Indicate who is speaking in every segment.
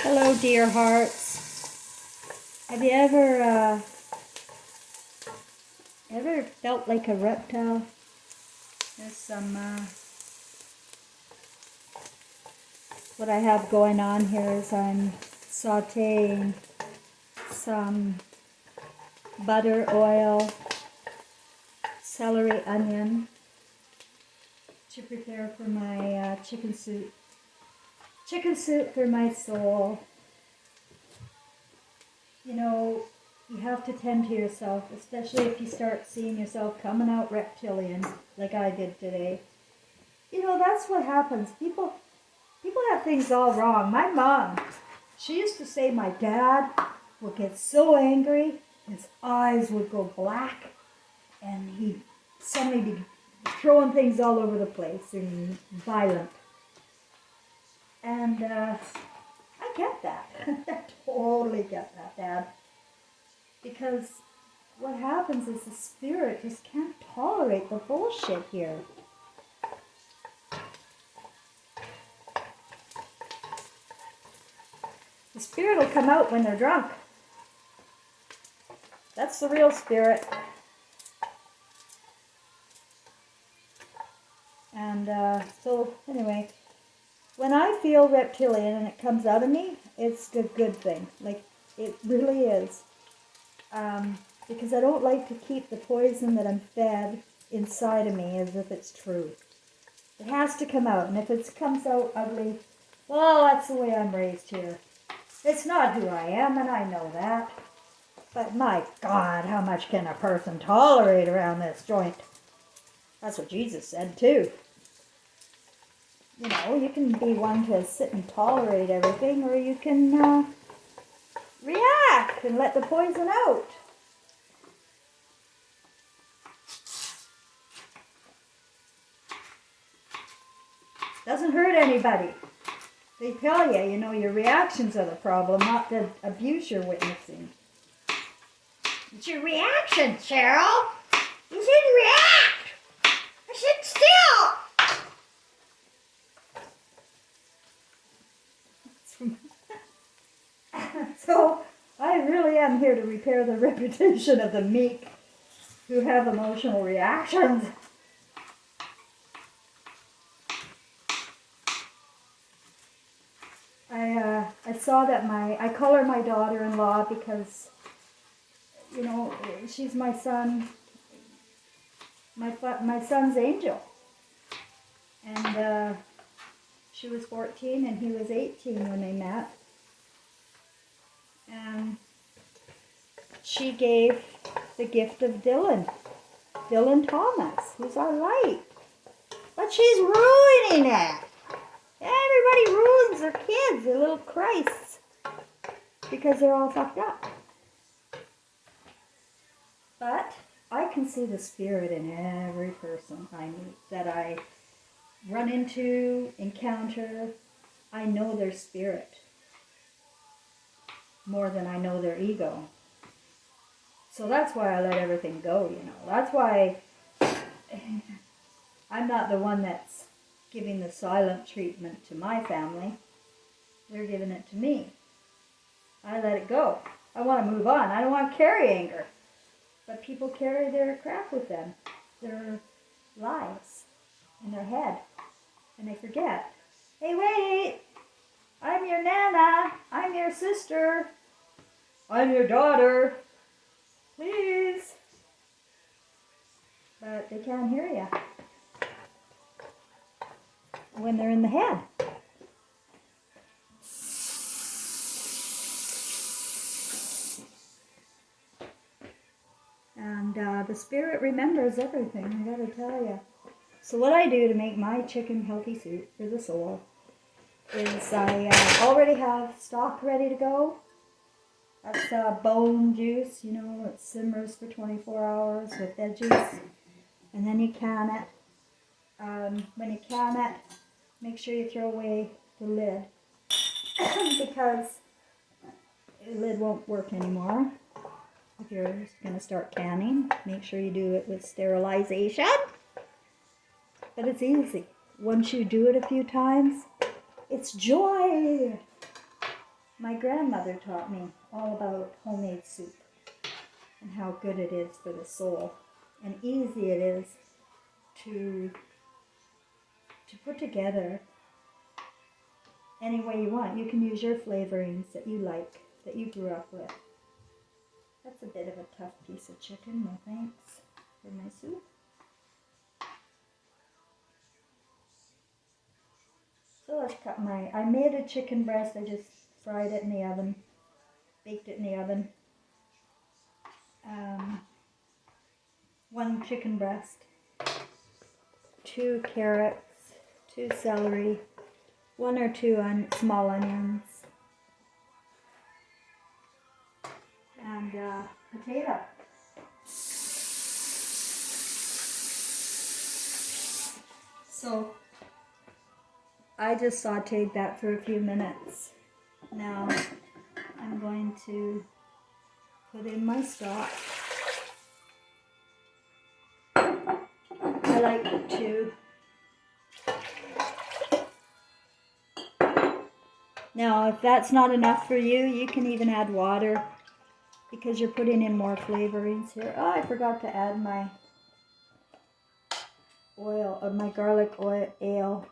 Speaker 1: Hello, dear hearts. Have you ever felt like a reptile? There's some, what I have going on here is I'm sauteing some butter, oil, celery, onion to prepare for my chicken soup. Chicken soup for my soul. You know, you have to tend to yourself, especially if you start seeing yourself coming out reptilian, like I did today. You know, that's what happens. People have things all wrong. My mom, she used to say my dad would get so angry, his eyes would go black, and he'd suddenly be throwing things all over the place and violent. And I get that. I totally get that, Dad. Because what happens is the spirit just can't tolerate the bullshit here. The spirit will come out when they're drunk. That's the real spirit. And so, anyway, when I feel reptilian and it comes out of me, it's a good thing. Like, it really is. Because I don't like to keep the poison that I'm fed inside of me as if it's true. It has to come out. And if it comes out ugly, well, that's the way I'm raised here. It's not who I am, and I know that. But my God, how much can a person tolerate around this joint? That's what Jesus said, too. You know, you can be one to sit and tolerate everything, or you can react and let the poison out. Doesn't hurt anybody. They tell you, you know, your reactions are the problem, not the abuse you're witnessing. It's your reaction, Cheryl. You shouldn't react. I sit still. So, I really am here to repair the reputation of the meek who have emotional reactions. I saw that I call her my daughter-in-law because, you know, she's my son, my son's angel. And she was 14 and he was 18 when they met. And she gave the gift of Dylan Thomas, who's our light. But she's ruining it. Everybody ruins their kids, their little Christs, because they're all fucked up. But I can see the spirit in every person I meet, that I run into, encounter. I know their spirit more than I know their ego. So that's why I let everything go, you know. That's why I'm not the one that's giving the silent treatment to my family. They're giving it to me. I let it go. I want to move on. I don't want to carry anger. But people carry their crap with them, their lies in their head. And they forget, hey, wait, I'm your Nana. I'm your sister. I'm your daughter. Please. But they can't hear you when they're in the head. And the spirit remembers everything, I gotta tell you. So what I do to make my chicken healthy soup for the soul is I already have stock ready to go. That's bone juice, you know, it simmers for 24 hours with veggies. And then you can it. When you can it, make sure you throw away the lid because the lid won't work anymore. If you're going to start canning, make sure you do it with sterilization. But it's easy. Once you do it a few times, it's joy. My grandmother taught me all about homemade soup and how good it is for the soul and easy it is to put together any way you want. You can use your flavorings that you like, that you grew up with. That's a bit of a tough piece of chicken, no thanks, for my soup. So let's cut I made a chicken breast. I just fried it in the oven, baked it in the oven. 1 chicken breast, 2 carrots, 2 celery, 1 or 2 small onions, and potato. So I just sauteed that for a few minutes. Now I'm going to put in my stock. I like to. Now, if that's not enough for you, you can even add water because you're putting in more flavorings here. Oh, I forgot to add my oil, or my garlic oil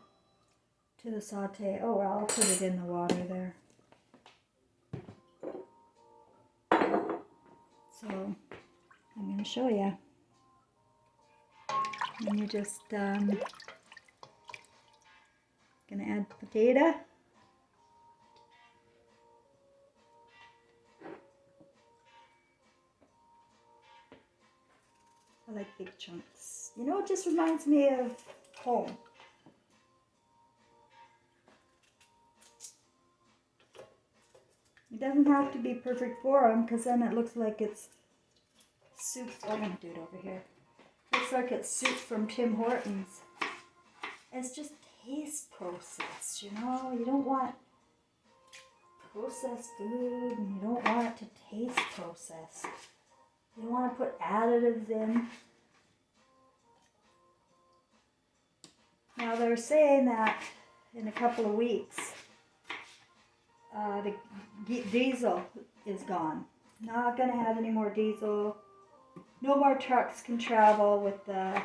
Speaker 1: to the saute. Oh well, I'll put it in the water there. So I'm going to show you. And you're just going to add potato. I like big chunks. You know, it just reminds me of home. It doesn't have to be perfect form because then it looks like it's soup. Oh, I'm going to do it over here. Looks like it's soup from Tim Hortons. It's just taste processed, you know. You don't want processed food and you don't want it to taste processed. You don't want to put additives in. Now they're saying that in a couple of weeks the diesel is gone. Not going to have any more diesel. No more trucks can travel with the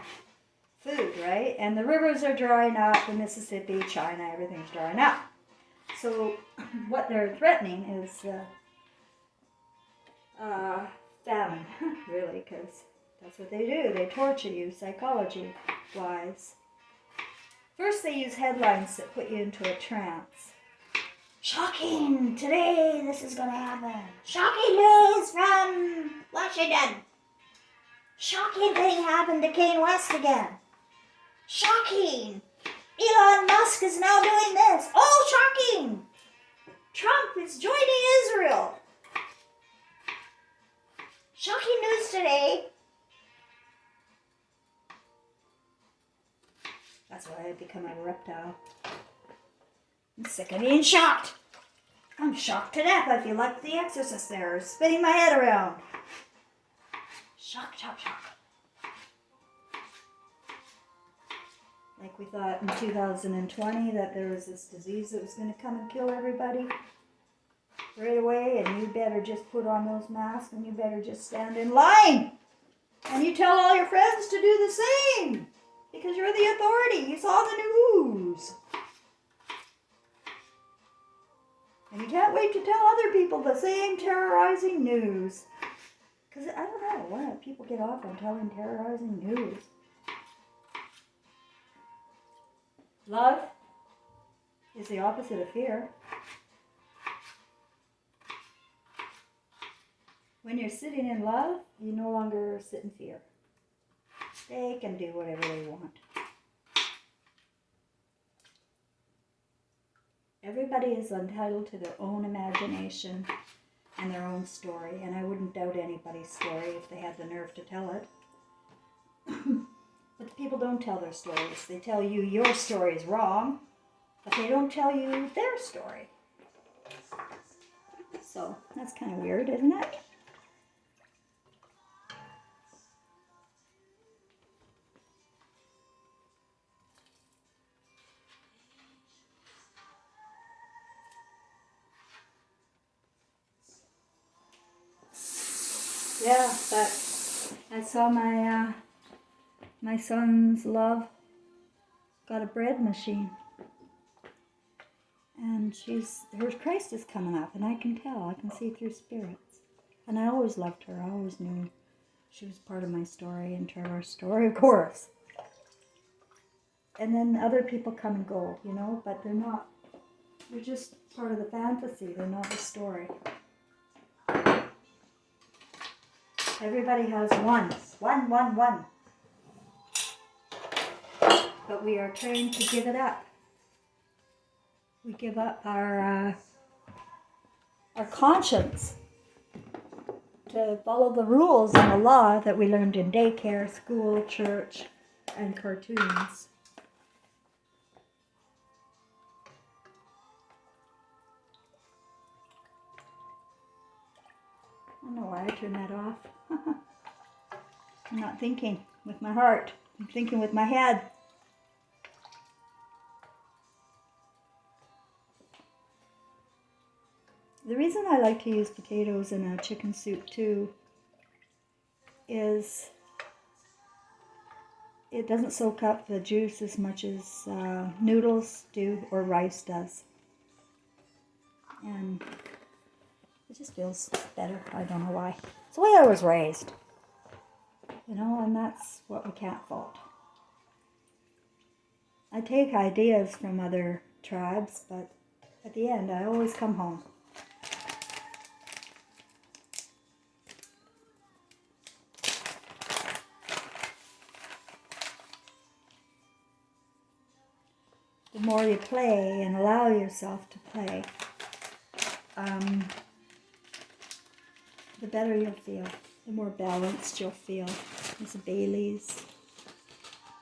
Speaker 1: food, right? And the rivers are drying up. The Mississippi, China, everything's drying up. So what they're threatening is famine, really, because that's what they do. They torture you psychology-wise. First, they use headlines that put you into a trance. Shocking! Today, this is going to happen. Shocking news from Washington. Shocking thing happened to Kanye West again. Shocking! Elon Musk is now doing this. Oh, shocking! Trump is joining Israel. Shocking news today. That's why I've become a reptile. I'm sick of being shocked. I'm shocked to death. I feel like the Exorcist there, spinning my head around. Shock, shock, shock. Like we thought in 2020 that there was this disease that was going to come and kill everybody right away, and you better just put on those masks and you better just stand in line. And you tell all your friends to do the same because you're the authority. You saw the news. And you can't wait to tell other people the same terrorizing news. Because I don't know why people get off on telling terrorizing news. Love is the opposite of fear. When you're sitting in love, you no longer sit in fear. They can do whatever they want. Everybody is entitled to their own imagination and their own story, and I wouldn't doubt anybody's story if they had the nerve to tell it. But people don't tell their stories. They tell you your story is wrong, but they don't tell you their story. So that's kind of weird, isn't it? Yeah, but I saw my son's love got a bread machine, and her Christ is coming up, and I can tell. I can see through spirits, and I always loved her. I always knew she was part of my story and Trevor's story, of course. And then other people come and go, you know, but they're not. They're just part of the fantasy. They're not the story. Everybody has one. One. But we are trained to give it up. We give up our conscience to follow the rules and the law that we learned in daycare, school, church, and cartoons. I don't know why I turned that off. I'm not thinking with my heart. I'm thinking with my head. The reason I like to use potatoes in a chicken soup too is it doesn't soak up the juice as much as noodles do or rice does. And it just feels better. I don't know why. It's the way I was raised. You know, and that's what we can't fault. I take ideas from other tribes, but at the end I always come home. The more you play and allow yourself to play, the better you'll feel, the more balanced you'll feel. There's a Bailey's.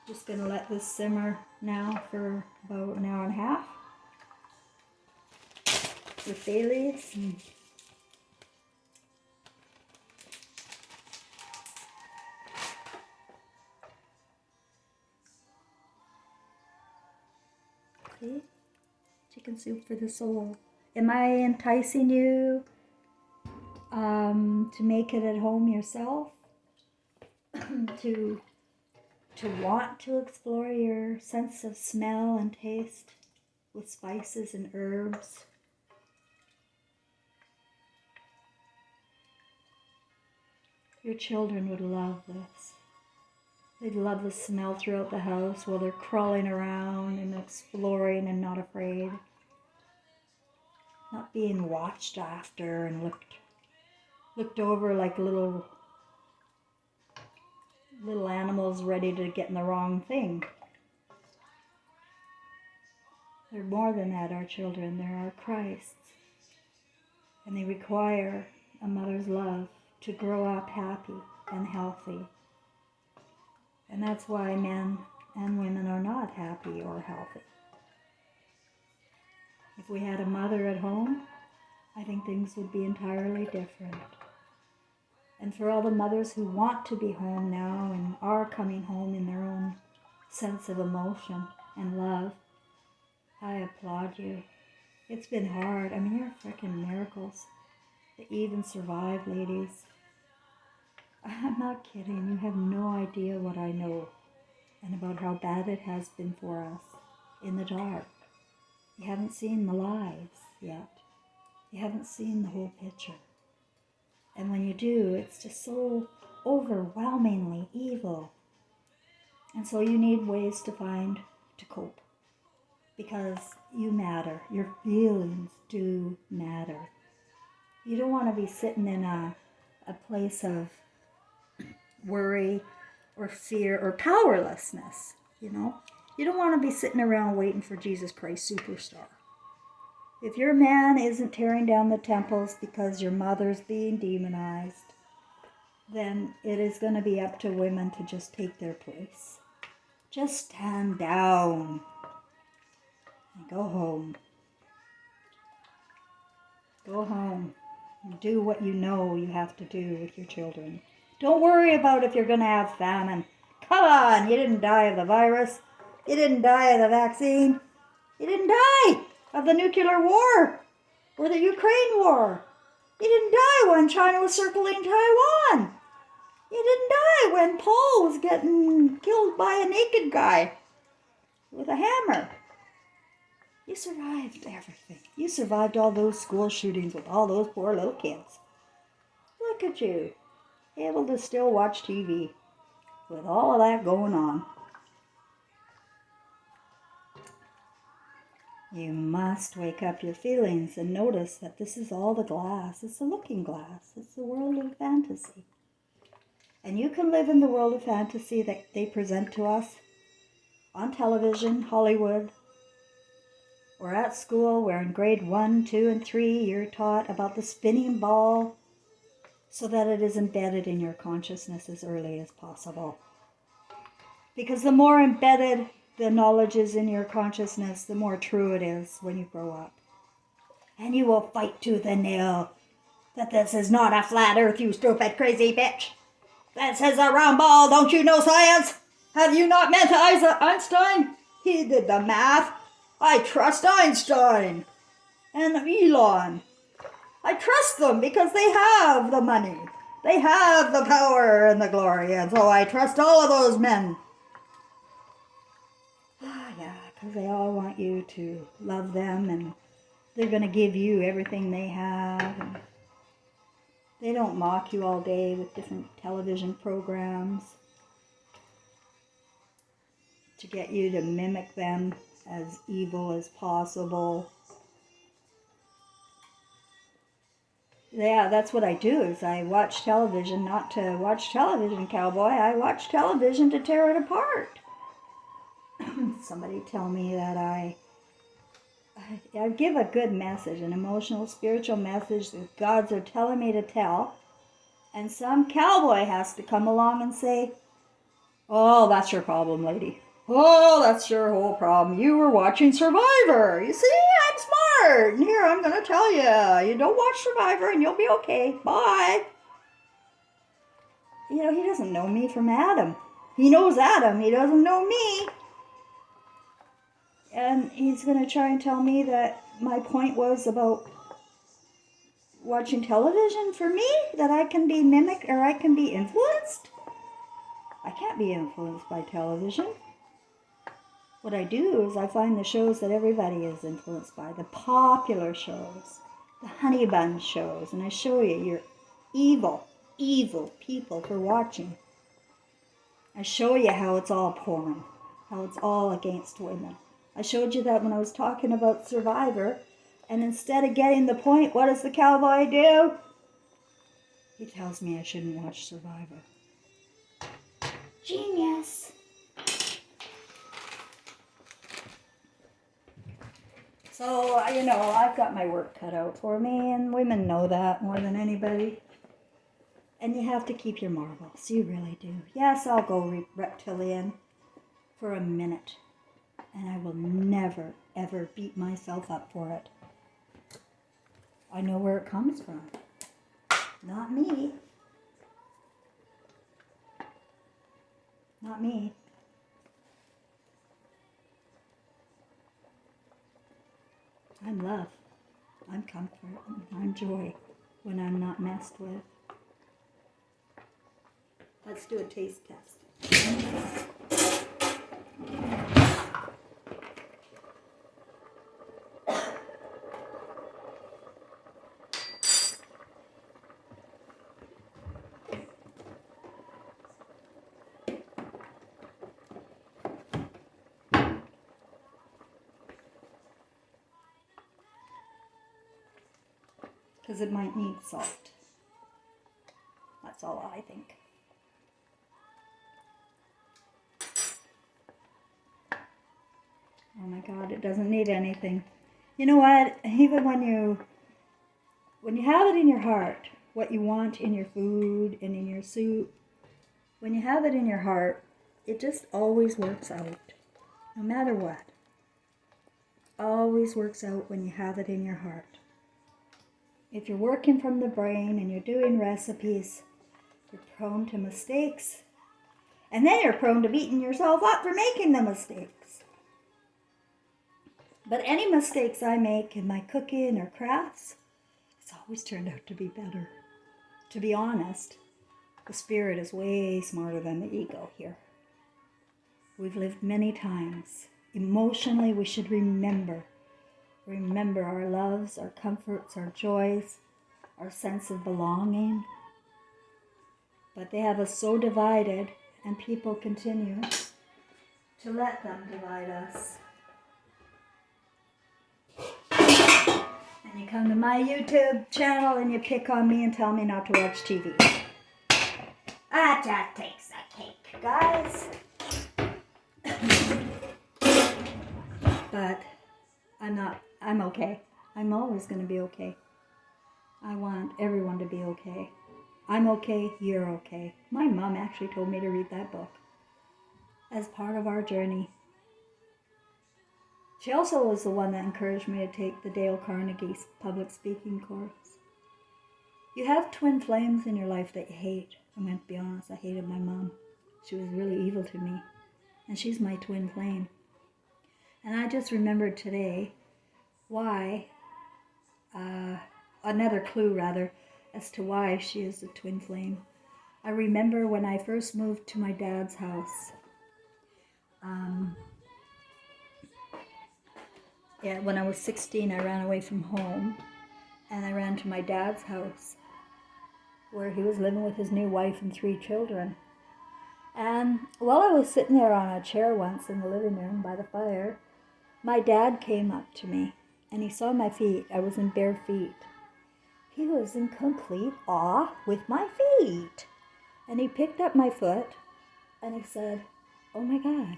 Speaker 1: Just going to let this simmer now for about an hour and a half with Bailey's. See? Chicken soup for the soul. Am I enticing you to make it at home yourself? to want to explore your sense of smell and taste with spices and herbs? Your children would love this. They'd love the smell throughout the house while they're crawling around and exploring and not afraid. Not being watched after and looked over like little animals ready to get in the wrong thing. They're more than that, our children. They're our Christs. And they require a mother's love to grow up happy and healthy. And that's why men and women are not happy or healthy. If we had a mother at home, I think things would be entirely different. And for all the mothers who want to be home now and are coming home in their own sense of emotion and love, I applaud you. It's been hard. I mean, you're freaking miracles that you even survive, ladies. I'm not kidding. You have no idea what I know and about how bad it has been for us in the dark. You haven't seen the lies yet. You haven't seen the whole picture. And when you do, it's just so overwhelmingly evil. And so you need ways to cope. Because you matter. Your feelings do matter. You don't want to be sitting in a place of worry or fear or powerlessness, you know. You don't want to be sitting around waiting for Jesus Christ Superstar. If your man isn't tearing down the temples because your mother's being demonized, then it is going to be up to women to just take their place. Just stand down and go home. Go home and do what you know you have to do with your children. Don't worry about if you're going to have famine. Come on, you didn't die of the virus. You didn't die of the vaccine. You didn't die of the nuclear war or the Ukraine war. He didn't die when China was circling Taiwan. He didn't die when Paul was getting killed by a naked guy with a hammer. You survived everything. You survived all those school shootings with all those poor little kids. Look at you, able to still watch TV with all of that going on. You must wake up your feelings and notice that this is all the glass. It's the looking glass. It's the world of fantasy. And you can live in the world of fantasy that they present to us on television, Hollywood, or at school where in grade 1, 2, and 3 you're taught about the spinning ball so that it is embedded in your consciousness as early as possible. Because the more embedded the knowledge is in your consciousness, the more true it is when you grow up. And you will fight tooth and nail that this is not a flat earth, you stupid crazy bitch. This is a round ball, don't you know science? Have you not met Einstein? He did the math. I trust Einstein and Elon. I trust them because they have the money. They have the power and the glory, and so I trust all of those men. Yeah, because they all want you to love them, and they're going to give you everything they have. And they don't mock you all day with different television programs to get you to mimic them as evil as possible. Yeah, that's what I do, is I watch television not to watch television, cowboy. I watch television to tear it apart. Somebody tell me that I give a good message, an emotional, spiritual message that gods are telling me to tell, and some cowboy has to come along and say, oh, that's your problem, lady. Oh, that's your whole problem. You were watching Survivor. You see, I'm smart. And here, I'm going to tell you. You don't watch Survivor and you'll be okay. Bye. You know, he doesn't know me from Adam. He knows Adam. He doesn't know me. And he's going to try and tell me that my point was about watching television for me, that I can be mimicked or I can be influenced. I can't be influenced by television. What I do is I find the shows that everybody is influenced by, the popular shows, the honey bun shows, and I show you you're evil, evil people for watching. I show you how it's all porn, how it's all against women. I showed you that when I was talking about Survivor, and instead of getting the point, what does the cowboy do? He tells me I shouldn't watch Survivor. Genius. So, you know, I've got my work cut out for me, and women know that more than anybody. And you have to keep your marbles. You really do. Yes, I'll go reptilian for a minute, and I will never, ever beat myself up for it. I know where it comes from. Not me. Not me. I'm love. I'm comfort. I'm joy when I'm not messed with. Let's do a taste test. Because it might need salt. That's all I think. Oh my God, it doesn't need anything. You know what? Even when you have it in your heart, what you want in your food and in your soup, when you have it in your heart, it just always works out. No matter what. Always works out when you have it in your heart. If you're working from the brain and you're doing recipes, you're prone to mistakes. And then you're prone to beating yourself up for making the mistakes. But any mistakes I make in my cooking or crafts, it's always turned out to be better. To be honest, the spirit is way smarter than the ego here. We've lived many times. Emotionally, we should remember our loves, our comforts, our joys, our sense of belonging. But they have us so divided, and people continue to let them divide us. And you come to my YouTube channel and you pick on me and tell me not to watch TV. That takes a cake, guys. But I'm okay. I'm always going to be okay. I want everyone to be okay. I'm okay, you're okay. My mom actually told me to read that book as part of our journey. She also was the one that encouraged me to take the Dale Carnegie public speaking course. You have twin flames in your life that you hate. I'm going to be honest, I hated my mom. She was really evil to me. And she's my twin flame. And I just remembered today why, another clue rather, as to why she is a twin flame. I remember when I first moved to my dad's house. When I was 16, I ran away from home. And I ran to my dad's house, where he was living with his new wife and 3 children. And while I was sitting there on a chair once in the living room by the fire, my dad came up to me and he saw my feet. I was in bare feet. He was in complete awe with my feet. And he picked up my foot and he said, "Oh my God."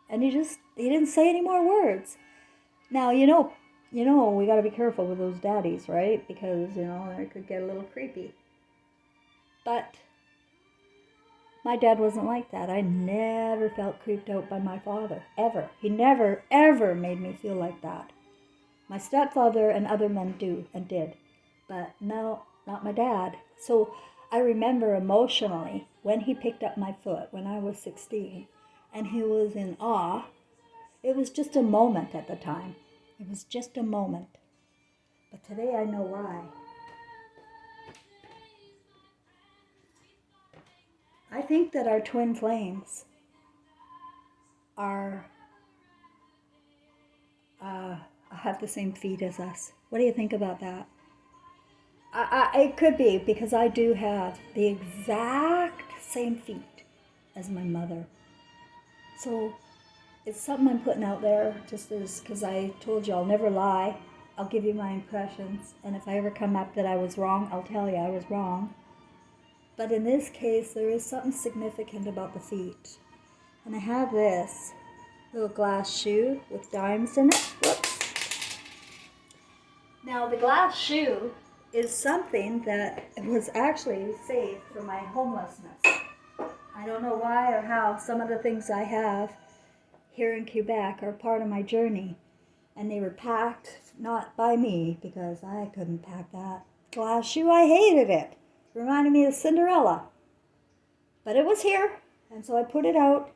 Speaker 1: And he didn't say any more words. Now, you know, we got to be careful with those daddies, right? Because, it could get a little creepy. But my dad wasn't like that. I never felt creeped out by my father, ever. He never, ever made me feel like that. My stepfather and other men do and did. But no, not my dad. So I remember emotionally when he picked up my foot when I was 16 and he was in awe. It was just a moment at the time. It was just a moment. But today I know why. I think that our twin flames have the same feet as us. What do you think about that? It could be, because I do have the exact same feet as my mother. So it's something I'm putting out there, just as, because I told you I'll never lie. I'll give you my impressions, and if I ever come up that I was wrong, I'll tell you I was wrong. But in this case, there is something significant about the feet. And I have this little glass shoe with dimes in it. Whoops. Now, the glass shoe is something that was actually saved from my homelessness. I don't know why or how. Some of the things I have here in Quebec are part of my journey. And they were packed, not by me, because I couldn't pack that glass shoe. I hated it. It reminded me of Cinderella. But it was here, and so I put it out.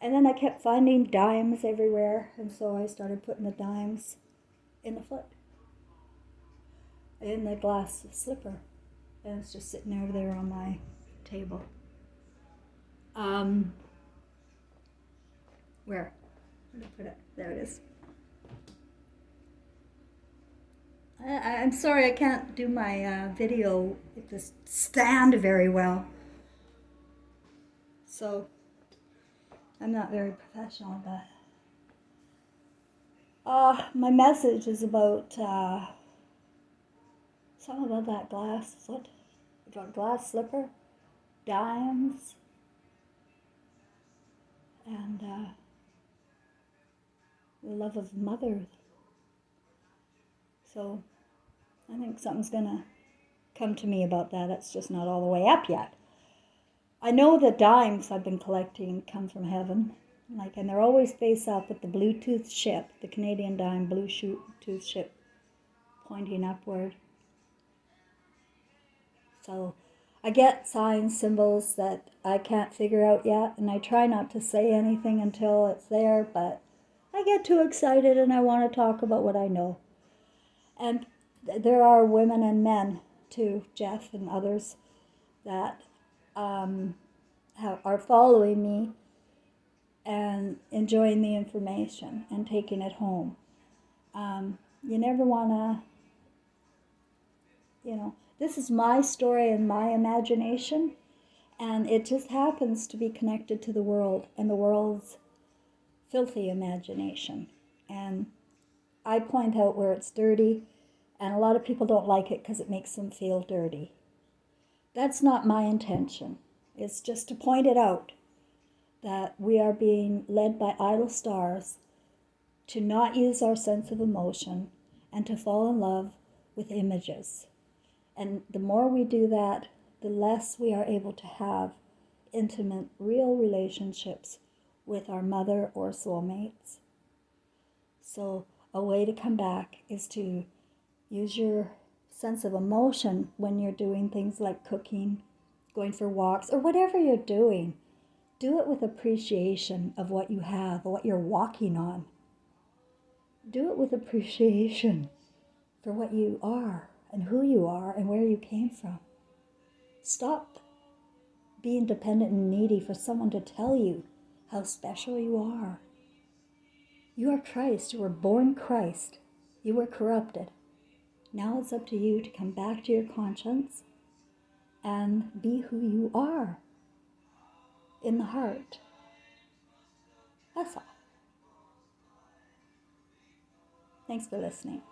Speaker 1: And then I kept finding dimes everywhere, and so I started putting the dimes in the foot, in the glass slipper. And it's just sitting over there on my table. Where did I put it? There it is. I'm sorry I can't do my video with this stand very well. So I'm not very professional, but my message is about something about that glass foot, glass slipper, dimes, and the love of mother. So I think something's gonna come to me about that. It's just not all the way up yet. I know the dimes I've been collecting come from heaven, and they're always face up with the Bluetooth ship, the Canadian dime Bluetooth ship, pointing upward. So I get signs, symbols that I can't figure out yet, and I try not to say anything until it's there, but I get too excited and I want to talk about what I know. And there are women and men too, Jeff and others, that are following me and enjoying the information and taking it home. You never want to, this is my story and my imagination, and it just happens to be connected to the world and the world's filthy imagination. And I point out where it's dirty, and a lot of people don't like it because it makes them feel dirty. That's not my intention. It's just to point it out, that we are being led by idle stars to not use our sense of emotion and to fall in love with images. And the more we do that, the less we are able to have intimate, real relationships with our mother or soulmates. So a way to come back is to use your sense of emotion when you're doing things like cooking, going for walks, or whatever you're doing. Do it with appreciation of what you have, what you're walking on. Do it with appreciation for what you are and who you are and where you came from. Stop being dependent and needy for someone to tell you how special you are. You are Christ. You were born Christ. You were corrupted. Now it's up to you to come back to your conscience and be who you are in the heart. That's all. Thanks for listening.